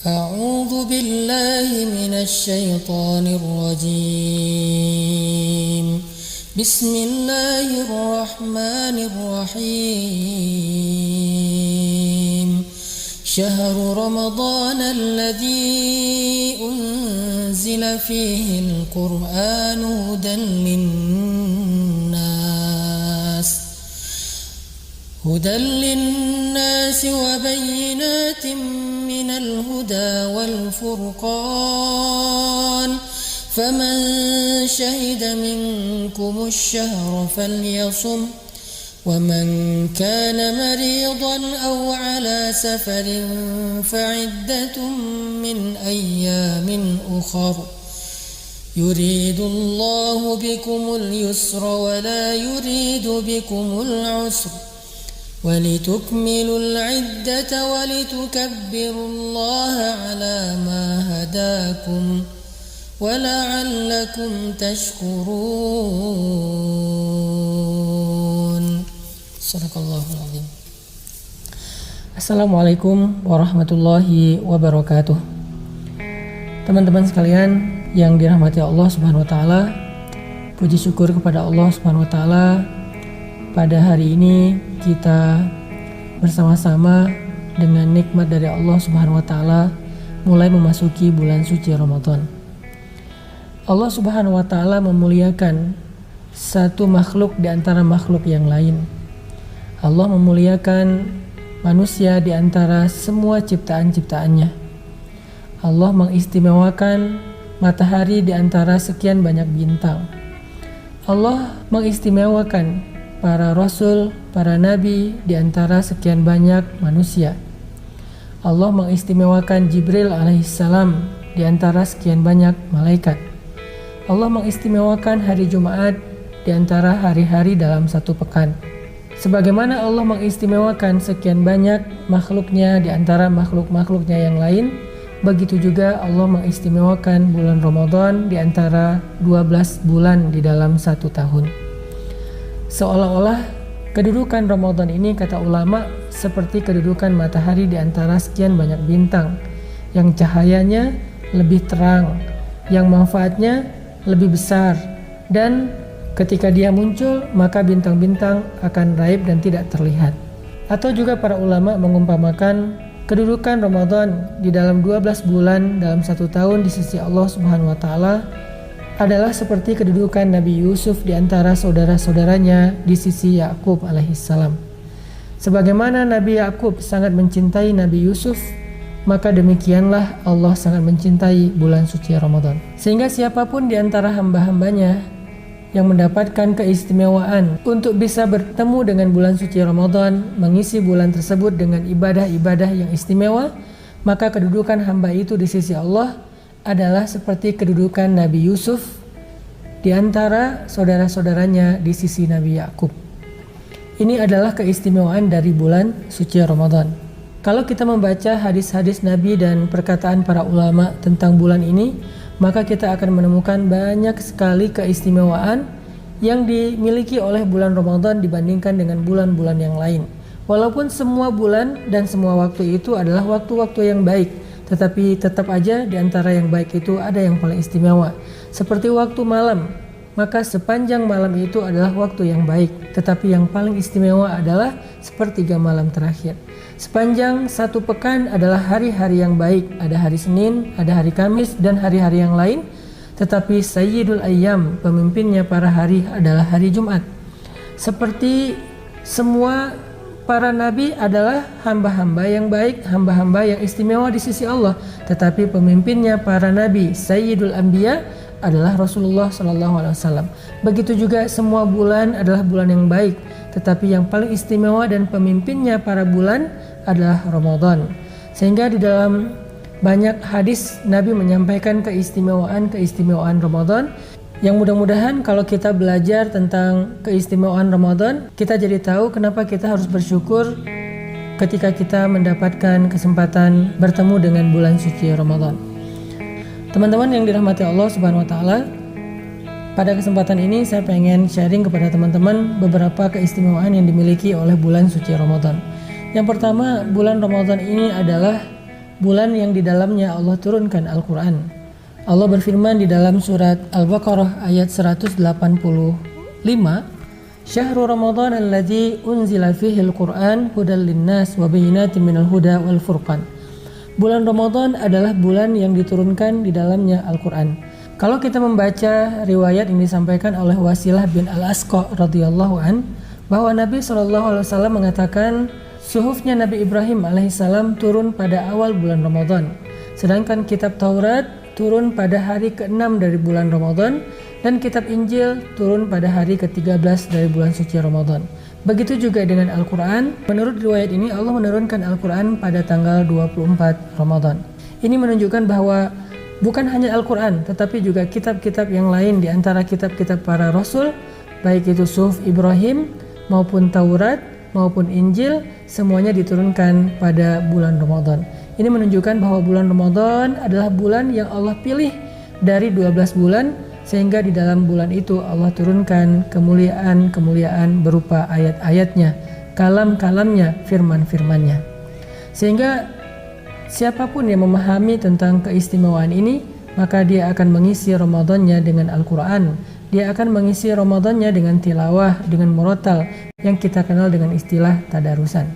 أعوذ بالله من الشيطان الرجيم بسم الله الرحمن الرحيم شهر رمضان الذي أنزل فيه القرآن هدى للناس وبينات من الهدى والفرقان فمن شهد منكم الشهر فليصم ومن كان مريضا أو على سفر فعدة من أيام أخر يريد الله بكم اليسر ولا يريد بكم العسر ولتكملوا العدة ولتكبروا الله على ما هداكم ولعلكم تشكرون. Sadaqallahul Azim. Assalamualaikum warahmatullahi wabarakatuh. Teman-teman sekalian yang dirahmati Allah Subhanahu wa taala, puji syukur kepada Allah Subhanahu wa taala. Pada hari ini kita bersama-sama dengan nikmat dari Allah Subhanahu wa taala mulai memasuki bulan suci Ramadan. Allah Subhanahu wa taala memuliakan satu makhluk di antara makhluk yang lain. Allah memuliakan manusia di antara semua ciptaan-ciptaannya. Allah mengistimewakan matahari di antara sekian banyak bintang. Allah mengistimewakan para rasul, para nabi di antara sekian banyak manusia. Allah mengistimewakan Jibril alaihissalam di antara sekian banyak malaikat. Allah mengistimewakan hari Jumat di antara hari-hari dalam satu pekan. Sebagaimana Allah mengistimewakan sekian banyak makhluknya di antara makhluk-makhluknya yang lain, begitu juga Allah mengistimewakan bulan Ramadan di antara 12 bulan di dalam satu tahun. Seolah-olah kedudukan Ramadan ini, kata ulama, seperti kedudukan matahari di antara sekian banyak bintang yang cahayanya lebih terang, yang manfaatnya lebih besar, dan ketika dia muncul maka bintang-bintang akan raib dan tidak terlihat. Atau juga para ulama mengumpamakan kedudukan Ramadan di dalam 12 bulan dalam satu tahun di sisi Allah Subhanahu wa taala adalah seperti kedudukan Nabi Yusuf di antara saudara-saudaranya di sisi Yakub alaihissalam. Sebagaimana Nabi Yakub sangat mencintai Nabi Yusuf, maka demikianlah Allah sangat mencintai bulan suci Ramadan. Sehingga siapapun di antara hamba-hambanya yang mendapatkan keistimewaan untuk bisa bertemu dengan bulan suci Ramadan, mengisi bulan tersebut dengan ibadah-ibadah yang istimewa, maka kedudukan hamba itu di sisi Allah adalah seperti kedudukan Nabi Yusuf di antara saudara-saudaranya di sisi Nabi Yakub. Ini adalah keistimewaan dari bulan suci Ramadan. Kalau kita membaca hadis-hadis Nabi dan perkataan para ulama tentang bulan ini, maka kita akan menemukan banyak sekali keistimewaan yang dimiliki oleh bulan Ramadan dibandingkan dengan bulan-bulan yang lain. Walaupun semua bulan dan semua waktu itu adalah waktu-waktu yang baik, tetapi tetap aja di antara yang baik itu ada yang paling istimewa. Seperti waktu malam, maka sepanjang malam itu adalah waktu yang baik, tetapi yang paling istimewa adalah sepertiga malam terakhir. Sepanjang satu pekan adalah hari-hari yang baik, ada hari Senin, ada hari Kamis, dan hari-hari yang lain, tetapi Sayyidul Ayyam, pemimpinnya para hari, adalah hari Jumat. Seperti semua para nabi adalah hamba-hamba yang baik, hamba-hamba yang istimewa di sisi Allah, tetapi pemimpinnya para nabi, Sayyidul Anbiya, adalah Rasulullah SAW. Begitu juga semua bulan adalah bulan yang baik, tetapi yang paling istimewa dan pemimpinnya para bulan adalah Ramadan. Sehingga di dalam banyak hadis Nabi menyampaikan keistimewaan Ramadan, yang mudah-mudahan kalau kita belajar tentang keistimewaan Ramadan, kita jadi tahu kenapa kita harus bersyukur ketika kita mendapatkan kesempatan bertemu dengan bulan suci Ramadan. Teman-teman yang dirahmati Allah Subhanahu wa taala, pada kesempatan ini saya pengen sharing kepada teman-teman beberapa keistimewaan yang dimiliki oleh bulan suci Ramadan. Yang pertama, bulan Ramadan ini adalah bulan yang di dalamnya Allah turunkan Al-Quran. Allah berfirman di dalam surat Al-Baqarah ayat 185, Syahrul Ramadan alladzi unzila fihi al-Qur'an hudal linnas wa bayyinatin minal huda wal furqan. Bulan Ramadan adalah bulan yang diturunkan di dalamnya Al-Quran. Kalau kita membaca riwayat yang disampaikan oleh Wasilah bin Al-Asqa radhiyallahu an, bahwa Nabi SAW mengatakan suhufnya Nabi Ibrahim alaihissalam turun pada awal bulan Ramadan, sedangkan kitab Taurat turun pada hari ke-6 dari bulan Ramadan, dan kitab Injil turun pada hari ke-13 dari bulan suci Ramadan. Begitu juga dengan Al-Quran. Menurut riwayat ini Allah menurunkan Al-Quran pada tanggal 24 Ramadan. Ini menunjukkan bahwa bukan hanya Al-Quran, tetapi juga kitab-kitab yang lain di antara kitab-kitab para Rasul, baik itu Suhuf Ibrahim maupun Taurat maupun Injil, semuanya diturunkan pada bulan Ramadan. Ini menunjukkan bahwa bulan Ramadan adalah bulan yang Allah pilih dari 12 bulan, sehingga di dalam bulan itu Allah turunkan kemuliaan-kemuliaan berupa ayat-ayatnya, kalam-kalamnya, firman-firmannya. Sehingga siapapun yang memahami tentang keistimewaan ini, maka dia akan mengisi Ramadannya dengan Al-Quran. Dia akan mengisi Ramadannya dengan tilawah, dengan murattal, yang kita kenal dengan istilah tadarusan.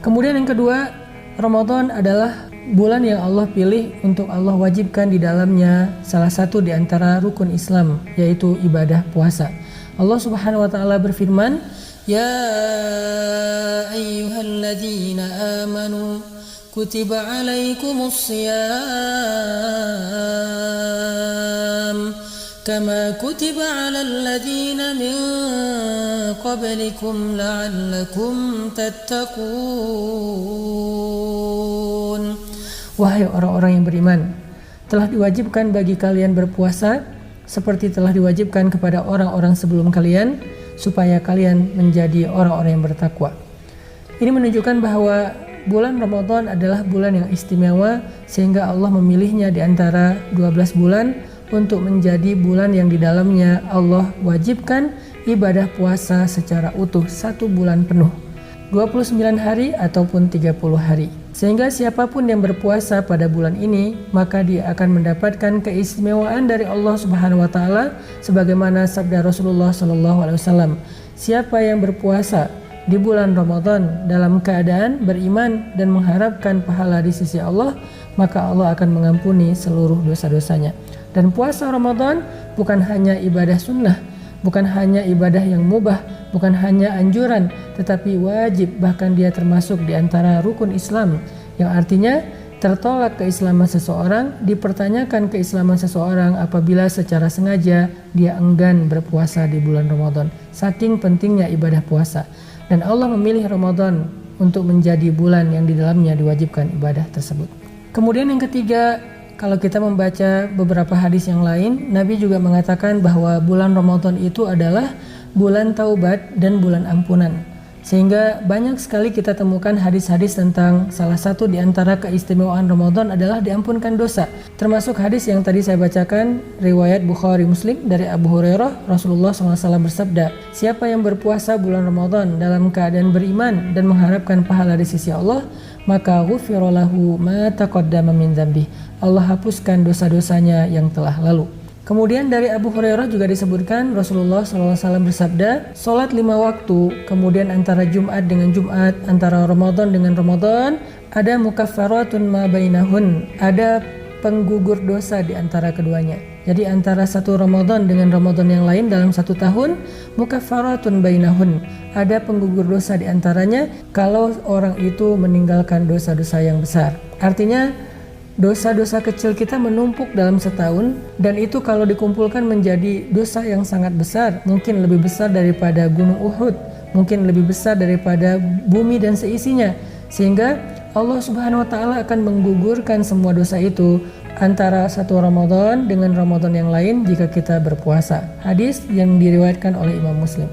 Kemudian yang kedua, Ramadan adalah bulan yang Allah pilih untuk Allah wajibkan di dalamnya salah satu di antara rukun Islam, yaitu ibadah puasa. Allah Subhanahu wa taala berfirman, "Ya ayyuhalladzina amanu kutiba 'alaikumus shiyam kama kutiba 'alal ladzina min qablikum la'allakum tattaqun." Wahai orang-orang yang beriman, telah diwajibkan bagi kalian berpuasa seperti telah diwajibkan kepada orang-orang sebelum kalian, supaya kalian menjadi orang-orang yang bertakwa. Ini menunjukkan bahwa bulan Ramadan adalah bulan yang istimewa, sehingga Allah memilihnya di antara 12 bulan untuk menjadi bulan yang di dalamnya Allah wajibkan ibadah puasa secara utuh 1 bulan penuh, 29 hari ataupun 30 hari. Sehingga siapapun yang berpuasa pada bulan ini, maka dia akan mendapatkan keistimewaan dari Allah Subhanahu wa taala, sebagaimana sabda Rasulullah SAW, siapa yang berpuasa di bulan Ramadan dalam keadaan beriman dan mengharapkan pahala di sisi Allah, maka Allah akan mengampuni seluruh dosa-dosanya. Dan puasa Ramadan bukan hanya ibadah sunnah, bukan hanya ibadah yang mubah, bukan hanya anjuran, tetapi wajib, bahkan dia termasuk di antara rukun Islam, yang artinya tertolak keislaman seseorang, dipertanyakan keislaman seseorang apabila secara sengaja dia enggan berpuasa di bulan Ramadan. Saking pentingnya ibadah puasa. Dan Allah memilih Ramadan untuk menjadi bulan yang di dalamnya diwajibkan ibadah tersebut. Kemudian yang ketiga, kalau kita membaca beberapa hadis yang lain, Nabi juga mengatakan bahwa bulan Ramadan itu adalah bulan taubat dan bulan ampunan. Sehingga banyak sekali kita temukan hadis-hadis tentang salah satu di antara keistimewaan Ramadan adalah diampunkan dosa. Termasuk hadis yang tadi saya bacakan, riwayat Bukhari Muslim dari Abu Hurairah, Rasulullah SAW bersabda, siapa yang berpuasa bulan Ramadan dalam keadaan beriman dan mengharapkan pahala di sisi Allah, maka ghufira lahu ma taqaddama min dzambih. Allah hapuskan dosa-dosanya yang telah lalu. Kemudian dari Abu Hurairah juga disebutkan Rasulullah SAW bersabda, sholat 5 waktu, kemudian antara Jumat dengan Jumat, antara Ramadan dengan Ramadan, ada mukaffaratun ma bainahun, ada penggugur dosa di antara keduanya. Jadi antara satu Ramadan dengan Ramadan yang lain dalam 1 tahun, mukaffaratun bainahun, ada penggugur dosa di antaranya kalau orang itu meninggalkan dosa-dosa yang besar. Artinya dosa-dosa kecil kita menumpuk dalam setahun, dan itu kalau dikumpulkan menjadi dosa yang sangat besar, mungkin lebih besar daripada gunung Uhud, mungkin lebih besar daripada bumi dan seisinya, sehingga Allah Subhanahu wa taala akan menggugurkan semua dosa itu antara satu Ramadan dengan Ramadan yang lain jika kita berpuasa. Hadis yang diriwayatkan oleh Imam Muslim.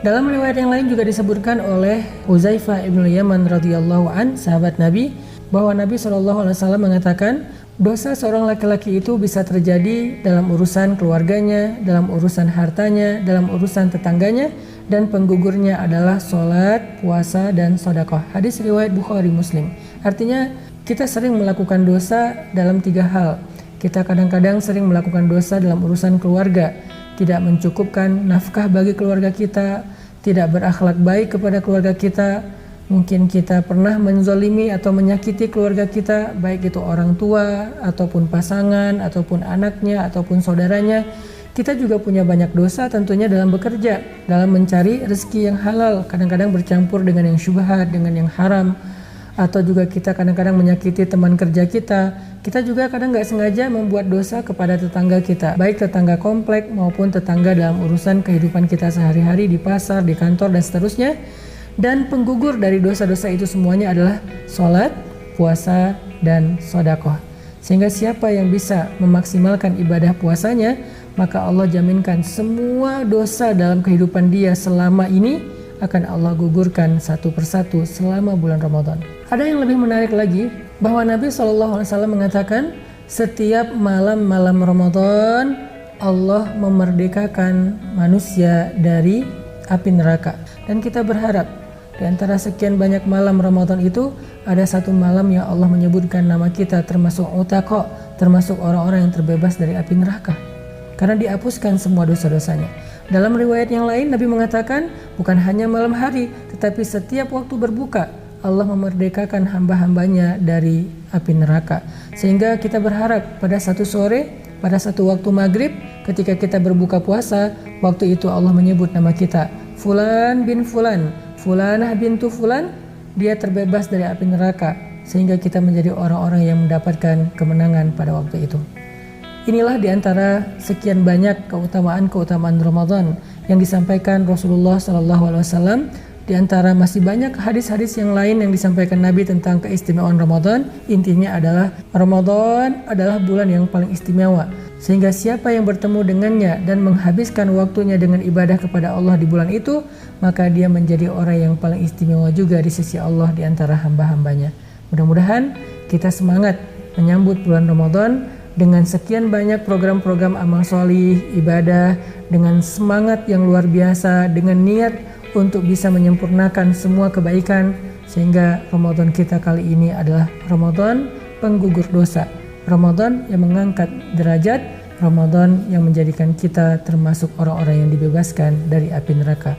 Dalam riwayat yang lain juga disebutkan oleh Huzaifah ibn Yaman radhiyallahu an, sahabat Nabi, bahwa Nabi SAW mengatakan dosa seorang laki-laki itu bisa terjadi dalam urusan keluarganya, dalam urusan hartanya, dalam urusan tetangganya, dan penggugurnya adalah sholat, puasa, dan sedekah. Hadis riwayat Bukhari Muslim. Artinya Kita sering melakukan dosa dalam 3 hal. Kita kadang-kadang sering melakukan dosa dalam urusan keluarga, tidak mencukupkan nafkah bagi keluarga kita, tidak berakhlak baik kepada keluarga kita. Mungkin kita pernah menzalimi atau menyakiti keluarga kita, baik itu orang tua, ataupun pasangan, ataupun anaknya, ataupun saudaranya. Kita juga punya banyak dosa tentunya dalam bekerja, dalam mencari rezeki yang halal, kadang-kadang bercampur dengan yang syubhat, dengan yang haram. Atau juga kita kadang-kadang menyakiti teman kerja kita. Kita juga kadang nggak sengaja membuat dosa kepada tetangga kita, baik tetangga komplek maupun tetangga dalam urusan kehidupan kita sehari-hari di pasar, di kantor, dan seterusnya. Dan penggugur dari dosa-dosa itu semuanya adalah sholat, puasa, dan sedekah. Sehingga siapa yang bisa memaksimalkan ibadah puasanya, maka Allah jaminkan semua dosa dalam kehidupan dia selama ini akan Allah gugurkan satu persatu selama bulan Ramadan. Ada yang lebih menarik lagi, bahwa Nabi SAW mengatakan setiap malam-malam Ramadan Allah memerdekakan manusia dari api neraka. Dan kita berharap di antara sekian banyak malam Ramadan itu ada satu malam yang Allah menyebutkan nama kita termasuk utaqo, termasuk orang-orang yang terbebas dari api neraka, karena dihapuskan semua dosa-dosanya. Dalam riwayat yang lain Nabi mengatakan bukan hanya malam hari, tetapi setiap waktu berbuka Allah memerdekakan hamba-hambanya dari api neraka. Sehingga kita berharap pada satu sore, pada satu waktu maghrib, ketika kita berbuka puasa, waktu itu Allah menyebut nama kita, Fulan bin Fulan, Fulanah bintu Fulan, dia terbebas dari api neraka, sehingga kita menjadi orang-orang yang mendapatkan kemenangan pada waktu itu. Inilah diantara sekian banyak keutamaan-keutamaan Ramadan yang disampaikan Rasulullah SAW. Di antara masih banyak hadis-hadis yang lain yang disampaikan Nabi tentang keistimewaan Ramadan. Intinya adalah Ramadan adalah bulan yang paling istimewa, sehingga siapa yang bertemu dengannya dan menghabiskan waktunya dengan ibadah kepada Allah di bulan itu, maka dia menjadi orang yang paling istimewa juga di sisi Allah di antara hamba-hambanya. Mudah-mudahan kita semangat menyambut bulan Ramadan dengan sekian banyak program-program amal solih, ibadah, dengan semangat yang luar biasa, dengan niat untuk bisa menyempurnakan semua kebaikan, sehingga Ramadan kita kali ini adalah Ramadan penggugur dosa, Ramadan yang mengangkat derajat, Ramadan yang menjadikan kita termasuk orang-orang yang dibebaskan dari api neraka.